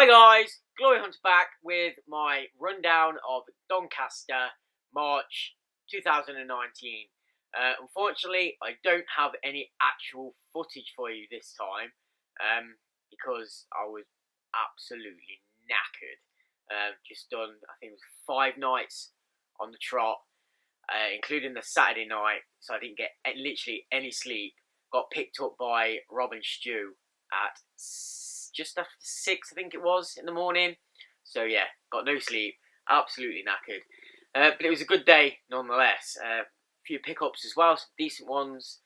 Hi guys, GloryHunter back with my rundown of Doncaster, March 2019. Unfortunately, I don't have any actual footage for you this time because I was absolutely knackered. Just done, I think it was 5 nights on the trot, including the Saturday night, so I didn't get literally any sleep. Got picked up by Rob and Stu at just after 6, I think it was, in the morning. So yeah, got no sleep, absolutely knackered. But it was a good day nonetheless. A few pickups as well, some decent ones.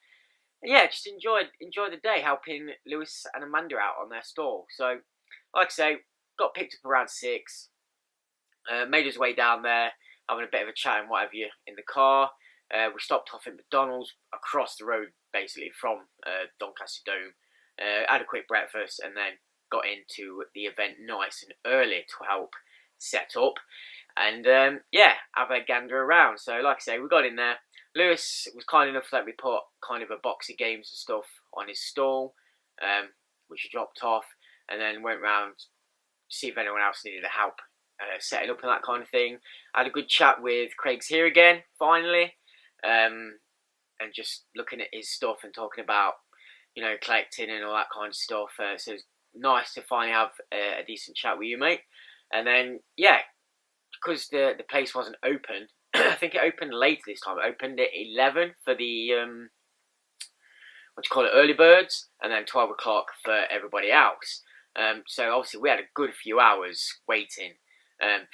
And yeah, just enjoyed the day helping Lewis and Amanda out on their stall. So, like I say, got picked up around 6. Made his way down there, having a bit of a chat and whatever you in the car. We stopped off at McDonald's across the road, basically from Doncaster Dome. Had a quick breakfast and then got into the event nice and early to help set up and yeah, have a gander around. So like I say, we got in there. Lewis was kind enough to let me put kind of a box of games and stuff on his stall, which he dropped off, and then went round to see if anyone else needed help setting up and that kind of thing. I had a good chat with Craig's here again, finally, and just looking at his stuff and talking about, you know, collecting and all that kind of stuff. So it's nice to finally have a decent chat with you, mate. And then, yeah, because the place wasn't open, I think it opened later this time. It opened at 11 for the, early birds, and then 12 o'clock for everybody else. So obviously we had a good few hours waiting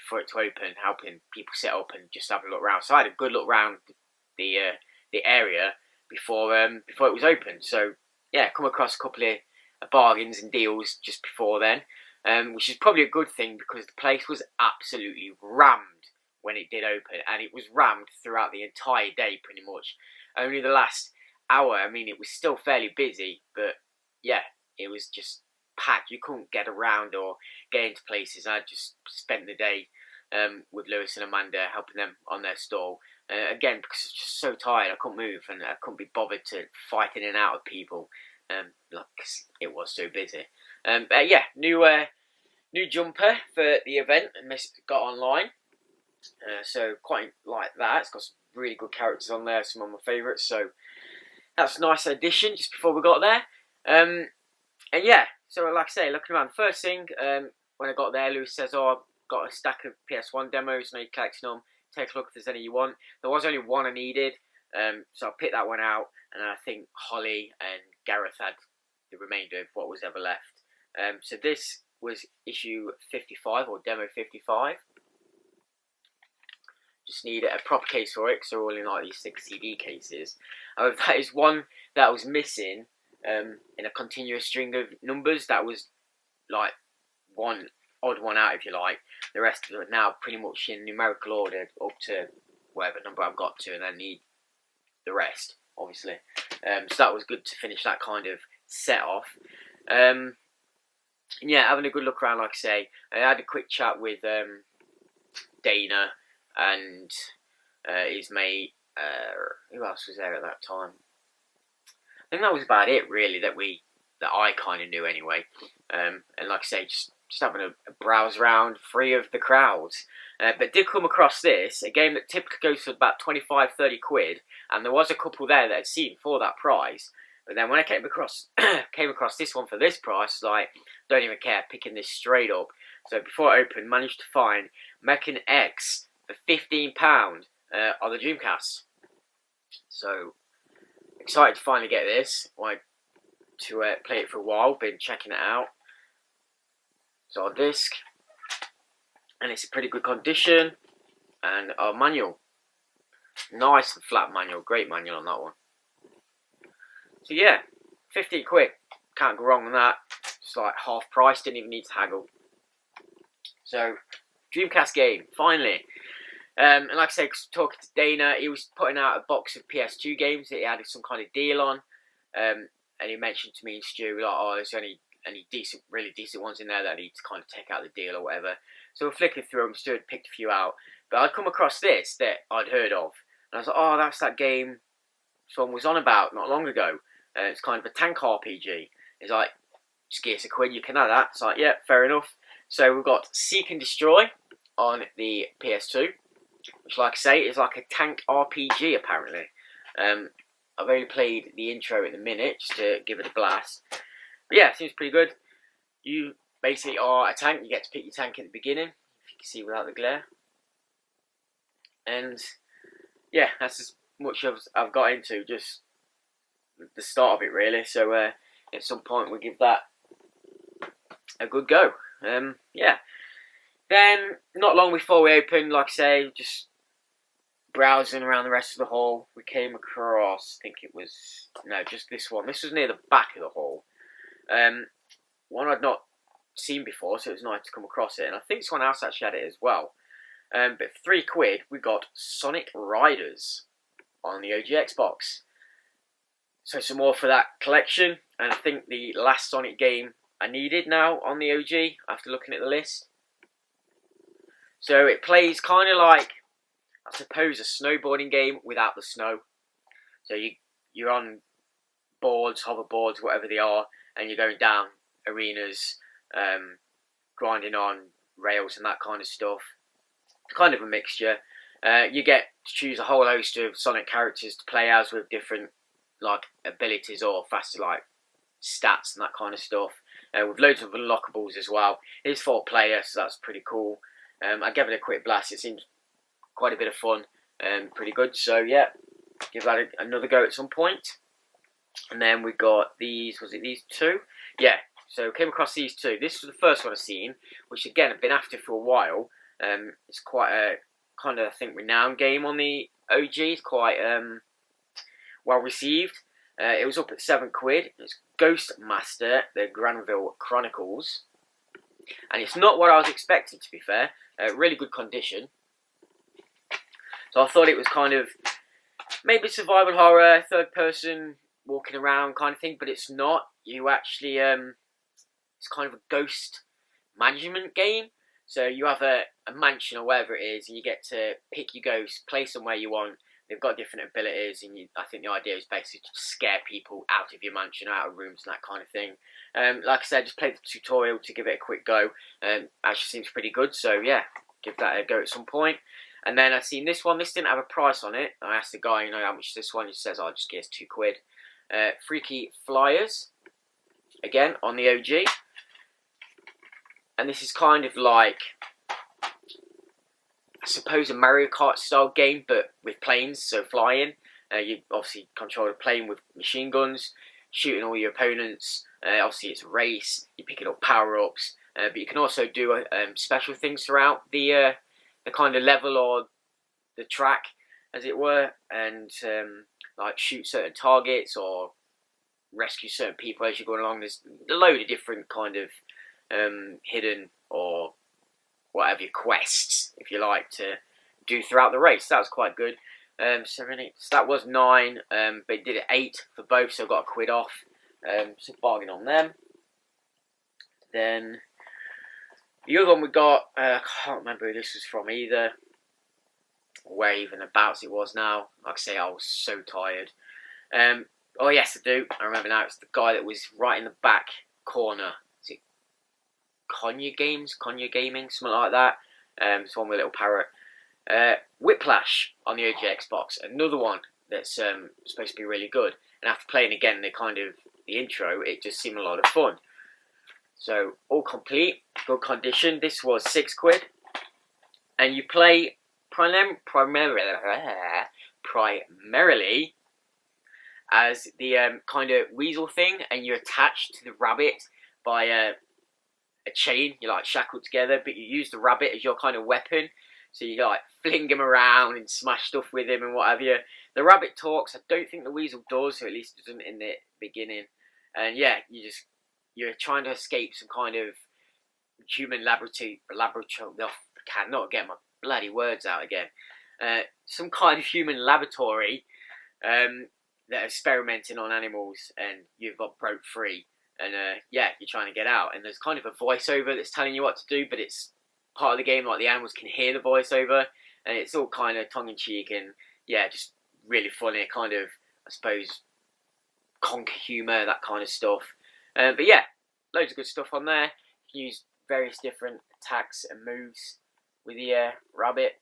for it to open, helping people set up and just have a look around. So I had a good look around the area before it was open. So yeah, come across a couple of bargains and deals just before then, which is probably a good thing because the place was absolutely rammed when it did open, and it was rammed throughout the entire day pretty much. Only the last hour, I mean, it was still fairly busy, but yeah, it was just packed. You couldn't get around or get into places. I just spent the day with Lewis and Amanda, helping them on their stall. Again, because I was just so tired, I couldn't move and I couldn't be bothered to fight in and out of people. Cause it was so busy. But yeah, new jumper for the event and got online. So quite like that. It's got some really good characters on there, some of my favourites. So that's a nice addition just before we got there. And yeah, so like I say, looking around, the first thing when I got there, Lewis says, "Oh, I've got a stack of PS1 demos. Now you're collecting them. Take a look if there's any you want." There was only one I needed, so I picked that one out, and I think Holly and Gareth had the remainder of what was ever left. So this was issue 55, or demo 55. Just need a proper case for it, because they're all in like these 6 CD cases. However, that is one that was missing in a continuous string of numbers. That was like one odd one out, if you like. The rest of it now pretty much in numerical order up to whatever number I've got to, and then need the rest, obviously. So that was good to finish that kind of set off. Yeah, having a good look around, like I say. I had a quick chat with Dana and his mate. Who else was there at that time? I think that was about it, really, that I kind of knew anyway. And like I say, just having a browse around, free of the crowds. But did come across this, a game that typically goes for about 25, 30 quid, and there was a couple there that I'd seen for that price. But then when I came across this one for this price, like, don't even care, picking this straight up. So before it opened, managed to find Mechan X for £15 on the Dreamcast. So excited to finally get this. Wanted to play it for a while, been checking it out. It's our disc, and it's in pretty good condition, and our manual, nice and flat manual, great manual on that one. So yeah, 15 quid, can't go wrong with that. It's like half price, didn't even need to haggle. So Dreamcast game, finally. And like I said, talking to Dana, he was putting out a box of PS2 games that he had some kind of deal on, and he mentioned to me and Stu, like, oh, there's only any decent, really decent ones in there that I need to kind of take out the deal or whatever. So we're flicking through them, Stu had picked a few out, but I'd come across this that I'd heard of, and I was like, oh, that's that game someone was on about not long ago. It's kind of a tank RPG. It's like, just give us a quid, you can have that. It's like, yeah, fair enough. So we've got Seek and Destroy on the PS2, which, like I say, is like a tank RPG apparently. I've only played the intro at the minute just to give it a blast. But yeah, it seems pretty good. You basically are a tank. You get to pick your tank at the beginning, if you can see without the glare. And yeah, that's as much as I've got into, just the start of it really. So at some point we'll give that a good go. Yeah. Then, not long before we opened, like I say, just browsing around the rest of the hall, we came across, I think it was, no, just this one. This was near the back of the hall. One I'd not seen before, so it was nice to come across it. And I think someone else actually had it as well. But for £3, we got Sonic Riders on the OG Xbox. So some more for that collection. And I think the last Sonic game I needed now on the OG, after looking at the list. So it plays kind of like, I suppose, a snowboarding game without the snow. So you're on boards, hoverboards, whatever they are, and you're going down arenas, grinding on rails and that kind of stuff. Kind of a mixture. You get to choose a whole host of Sonic characters to play as with different like abilities or faster like stats and that kind of stuff. With loads of unlockables as well. It is 4-player, so that's pretty cool. I gave it a quick blast. It seems quite a bit of fun and pretty good. So yeah, give that another go at some point. And then we got these. Was it these two? Yeah. So came across these two. This was the first one I've seen, which again I've been after for a while. It's quite a kind of, I think, renowned game on the OG. It's quite well received. It was up at £7. It's Ghostmaster, the Granville Chronicles. And it's not what I was expecting, to be fair. Really good condition. So I thought it was kind of maybe survival horror, third person, walking around kind of thing. But it's not. You actually, it's kind of a ghost management game. So you have a mansion or wherever it is, and you get to pick your ghost, place them where you want. They've got different abilities, and I think the idea is basically to scare people out of your mansion, out of rooms and that kind of thing. Like I said, just played the tutorial to give it a quick go. Actually seems pretty good, so yeah, give that a go at some point. And then I've seen this one. This didn't have a price on it. I asked the guy, how much is this one? He says, I'll just guess £2. Freaky Flyers, again, on the OG. And this is kind of like, I suppose, a Mario Kart style game, but with planes, so flying. You obviously control a plane with machine guns, shooting all your opponents. Obviously, it's a race. You're picking up power-ups, but you can also do special things throughout the kind of level or the track, as it were, and like shoot certain targets or rescue certain people as you're going along. There's a load of different kind of hidden or whatever your quests, if you like, to do throughout the race. That was quite good. So that was 9, but it did it 8 for both, so I got £1 off. So bargain on them. Then the other one we got, I can't remember who this was from either, where even abouts it was now. Like I say, I was so tired. Oh yes, I do. I remember now. It's the guy that was right in the back corner. Is it Konya Gaming, something like that. It's one with a little parrot. Whiplash on the OG Xbox, another one that's supposed to be really good. And after playing again the intro, it just seemed a lot of fun. So all complete, good condition. This was £6, and you play primarily as the kind of weasel thing, and you're attached to the rabbit by a chain. You're like shackled together, but you use the rabbit as your kind of weapon. So you like fling him around and smash stuff with him and what have you. The rabbit talks. I don't think the weasel does, or at least it doesn't in the beginning. And yeah, you're trying to escape some kind of human laboratory. I cannot get my bloody words out again. Some kind of human laboratory that are experimenting on animals, and you've got broke free. And yeah, you're trying to get out. And there's kind of a voiceover that's telling you what to do, but it's part of the game, like the animals can hear the voiceover, and it's all kind of tongue-in-cheek and yeah, just really funny, kind of, I suppose, conk humour, that kind of stuff. But yeah, loads of good stuff on there. You can use various different attacks and moves with the rabbit.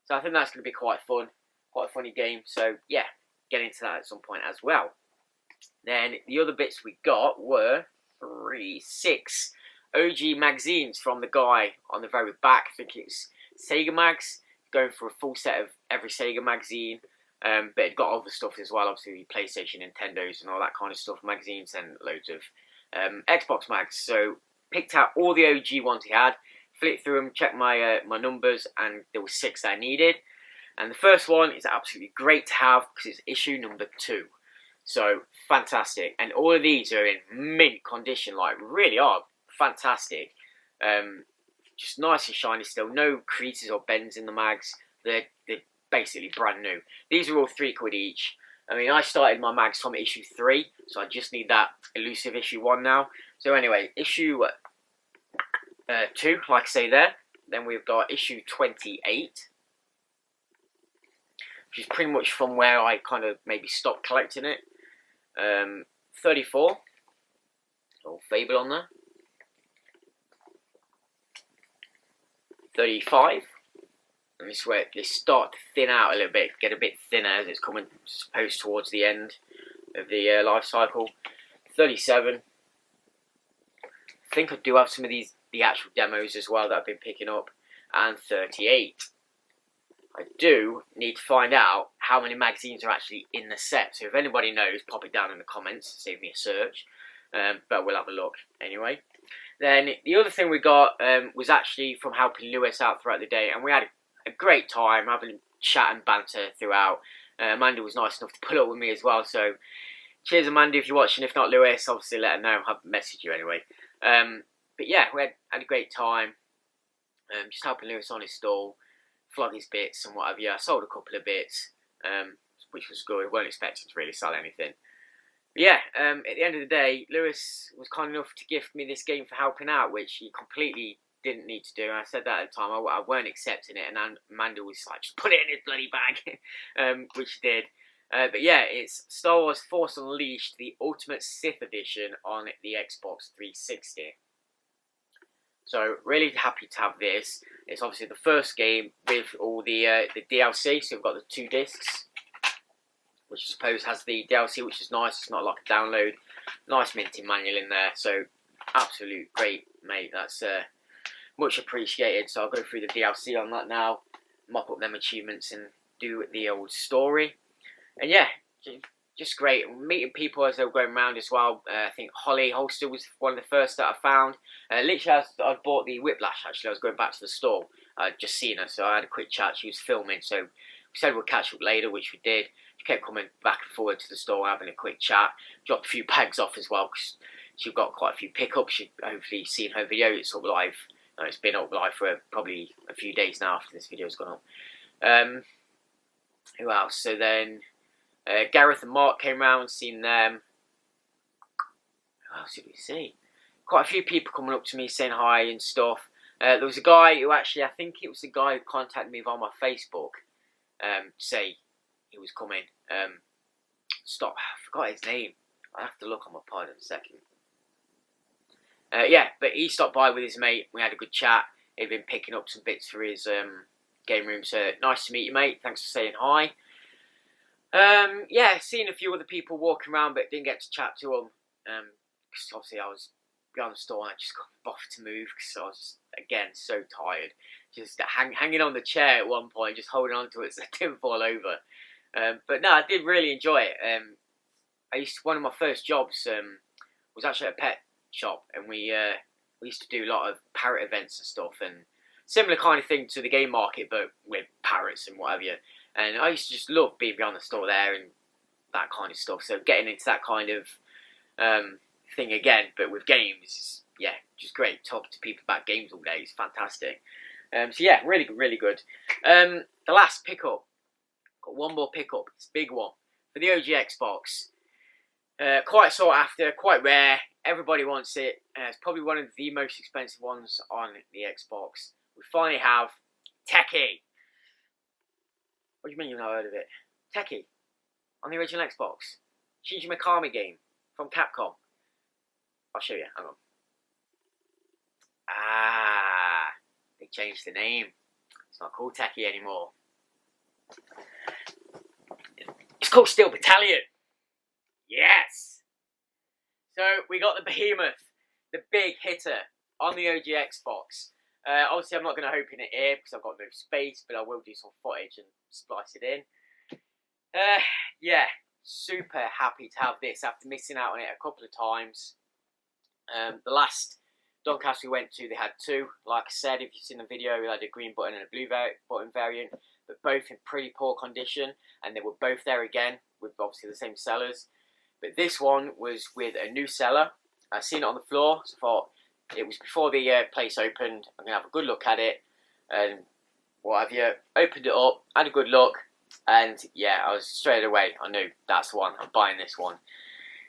So I think that's going to be quite fun, quite a funny game. So yeah, get into that at some point as well. Then the other bits we got were 6 OG magazines from the guy on the very back. I think it's Sega Mags, going for a full set of every Sega magazine. But it got other stuff as well, obviously PlayStation, Nintendos and all that kind of stuff, magazines, and loads of Xbox mags. So picked out all the OG ones he had, flipped through them, checked my my numbers, and there were 6 that I needed. And the first one is absolutely great to have because it's issue number 2. So fantastic, and all of these are in mint condition, like really are fantastic. Just nice and shiny still, no creases or bends in the mags. They're basically brand new. These are all £3 each. I mean, I started my mags from issue 3, so I just need that elusive issue 1 now. So anyway, issue 2, like I say there. Then we've got issue 28, which is pretty much from where I kind of maybe stopped collecting it. 34, little Fable on there. 35. And this is where they start to thin out a little bit, get a bit thinner as it's coming, supposed towards the end of the life cycle. 37. I think I do have some of the actual demos as well that I've been picking up. And 38. I do need to find out how many magazines are actually in the set. So if anybody knows, pop it down in the comments, save me a search. But we'll have a look anyway. Then the other thing we got was actually from helping Lewis out throughout the day, and we had a great time having chat and banter throughout. Amanda was nice enough to pull up with me as well, so cheers Amanda if you're watching. If not Lewis, obviously let her know. I'll message you anyway. But yeah, we had a great time. Just helping Lewis on his stall, flog his bits and whatever. Yeah, I sold a couple of bits, which was good. I weren't expecting to really sell anything. But yeah, at the end of the day, Lewis was kind enough to gift me this game for helping out, which he completely didn't need to do. And I said that at the time, I weren't accepting it, and Amanda was like, just put it in his bloody bag, which he did. But yeah, it's Star Wars Force Unleashed, the Ultimate Sith Edition on the Xbox 360. So really happy to have this. It's obviously the first game with all the DLC, so we've got the 2 discs, which I suppose has the DLC, which is nice. It's not like a download. Nice minty manual in there, so absolute great, mate. That's much appreciated. So I'll go through the DLC on that now, mop up them achievements and do the old story. And yeah, just great. Meeting people as they were going around as well. I think Holly Holster was one of the first that I found. Literally, I'd bought the Whiplash, actually. I was going back to the store. I'd just seen her, so I had a quick chat. She was filming, so we said we'll catch up later, which we did. She kept coming back and forward to the store, having a quick chat. Dropped a few bags off as well, because she's got quite a few pickups. You've hopefully seen her video. It's up live. It's been up live for probably a few days now after this video's gone up. Who else? So then Gareth and Mark came round, seen them. Who else did we see? Quite a few people coming up to me saying hi and stuff. There was a guy who actually, I think it was the guy who contacted me on my Facebook, say he was coming. I forgot his name. I have to look on my pod in a second. Yeah, but he stopped by with his mate. We had a good chat. He'd been picking up some bits for his game room. So nice to meet you, mate. Thanks for saying hi. Yeah, seen a few other people walking around, but didn't get to chat to them. Because obviously I was behind the store and I just got bothered to move because I was, again, so tired. Just hanging on the chair at one point, just holding on to it so it didn't fall over. But no, I did really enjoy it. One of my first jobs was actually at a pet shop, and we used to do a lot of parrot events and stuff, and similar kind of thing to the game market, but with parrots and whatever. And I used to just love being behind the store there and that kind of stuff. So getting into that kind of thing again, but with games, is, yeah, just great. Talking to people about games all day is fantastic. So yeah, really good, really good. The last pickup, got one more pickup. It's a big one for the OG Xbox. Quite sought after, quite rare. Everybody wants it. It's probably one of the most expensive ones on the Xbox. We finally have Techie. What do you mean you've not heard of it? Techie on the original Xbox. Shinji Mikami game from Capcom. I'll show you. Hang on. Ah, they changed the name. It's not called Techie anymore. It's called Steel Battalion. Yes. So we got the behemoth, the big hitter on the OG Xbox. Obviously, I'm not going to open it here because I've got no space, but I will do some footage and splice it in. Yeah, super happy to have this after missing out on it a couple of times. The last Doncaster we went to, they had two. Like I said, if you've seen the video, we had a green button and a blue button variant, but both in pretty poor condition, and they were both there again with obviously the same sellers. But this one was with a new seller. I seen it on the floor, so I thought it was before the place opened. I'm gonna have a good look at it, and what have you? Opened it up, had a good look, and yeah, I was straight away. I knew that's the one. I'm buying this one.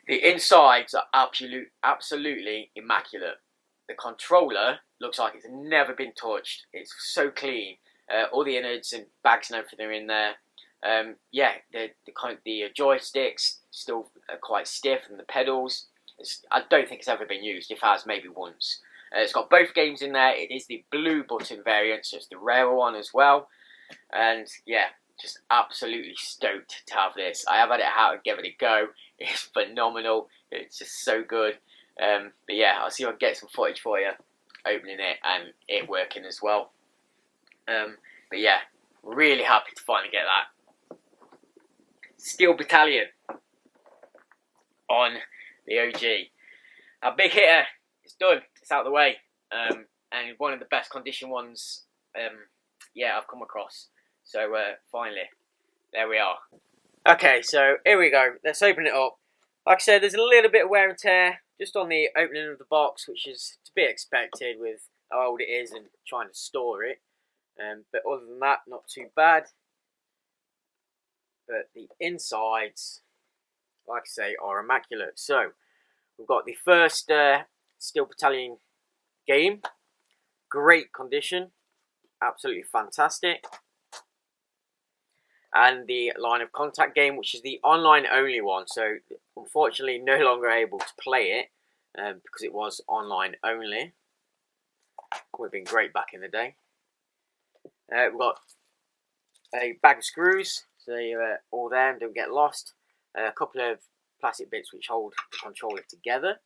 The insides are absolutely immaculate. The controller looks like it's never been touched. It's so clean. All the innards and bags and everything are in there. Yeah, the joysticks still quite stiff, and the pedals. I don't think it's ever been used. If it has, maybe once. It's got both games in there. It is the blue button variant, so it's the rare one as well. And yeah, just absolutely stoked to have this. I have had it out and give it a go. It's phenomenal. It's just so good. But yeah, I'll see if I can get some footage for you opening it and it working as well. But yeah, really happy to finally get that. Steel Battalion on the OG. Our big hitter is done. It's out of the way. And one of the best condition ones yeah, I've come across. So finally, there we are. Okay, so here we go. Let's open it up. Like I said, there's a little bit of wear and tear just on the opening of the box, which is to be expected with how old it is and trying to store it. But other than that, not too bad. But the insides, like I say, are immaculate. So we've got the first Steel Battalion game. Great condition. Absolutely fantastic. And the Line of Contact game, which is the online only one. So unfortunately no longer able to play it because it was online only. Would have been great back in the day. We've got a bag of screws, so they're all there and don't get lost. A couple of plastic bits which hold the controller together.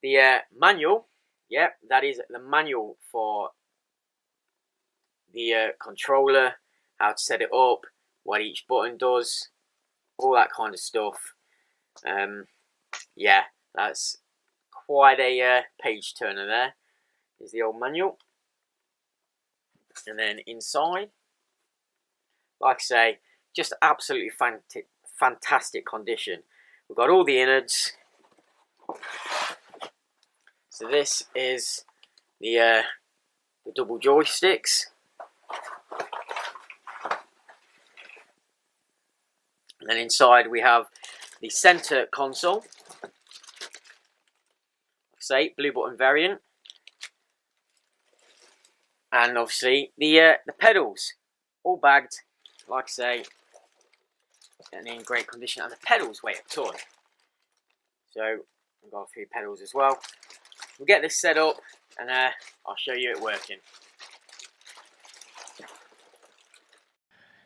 The manual, yep, that is the manual for the controller, how to set it up, what each button does, all that kind of stuff. Yeah, that's quite a page turner there. Here's the old manual. And then inside, like I say, just absolutely fantastic condition. We've got all the innards. So this is the double joysticks. And then inside we have the center console. Like I say, blue button variant. And obviously the pedals, all bagged, like I say, and in great condition. And the pedals weigh a ton. So I've got a few pedals as well. We'll get this set up and I'll show you it working.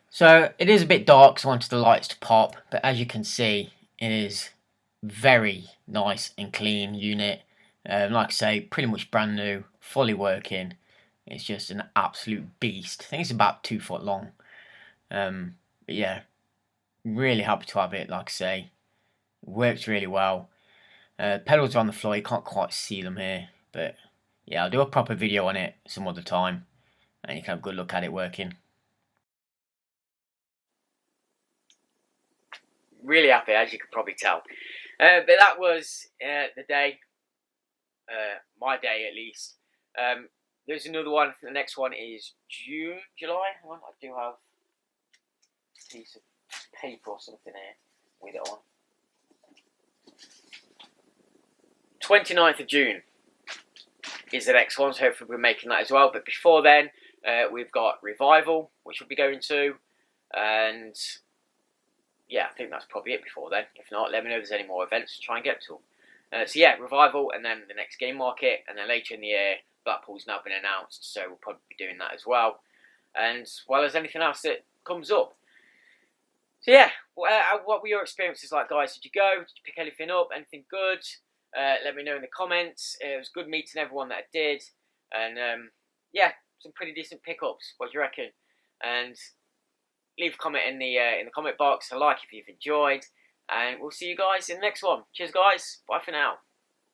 So it is a bit dark, so I wanted the lights to pop, but as you can see, it is very nice and clean unit. Like I say, pretty much brand new, fully working. It's just an absolute beast. I think it's about 2 foot long. But yeah, really happy to have it. Like I say, it works really well. Pedals are on the floor. You can't quite see them here, but yeah, I'll do a proper video on it some other time, and you can have a good look at it working. Really happy, as you can probably tell. But that was the day, my day at least. There's another one. The next one is June, July. Well, I do have a piece of paper or something here with it on. 29th of June is the next one, so hopefully we're making that as well. But before then, we've got Revival, which we'll be going to, and yeah, I think that's probably it before then. If not, let me know if there's any more events to try and get to. So yeah, Revival, and then the next game market, and then later in the year, Blackpool's now been announced, so we'll probably be doing that as well, and as well as anything else that comes up. So yeah, what were your experiences like, guys? Did you go? Did you pick anything up? Anything good? Let me know in the comments. It was good meeting everyone that I did, and yeah, some pretty decent pickups. What do you reckon? And leave a comment in the comment box, a like if you've enjoyed, and we'll see you guys in the next one. Cheers, guys. Bye for now.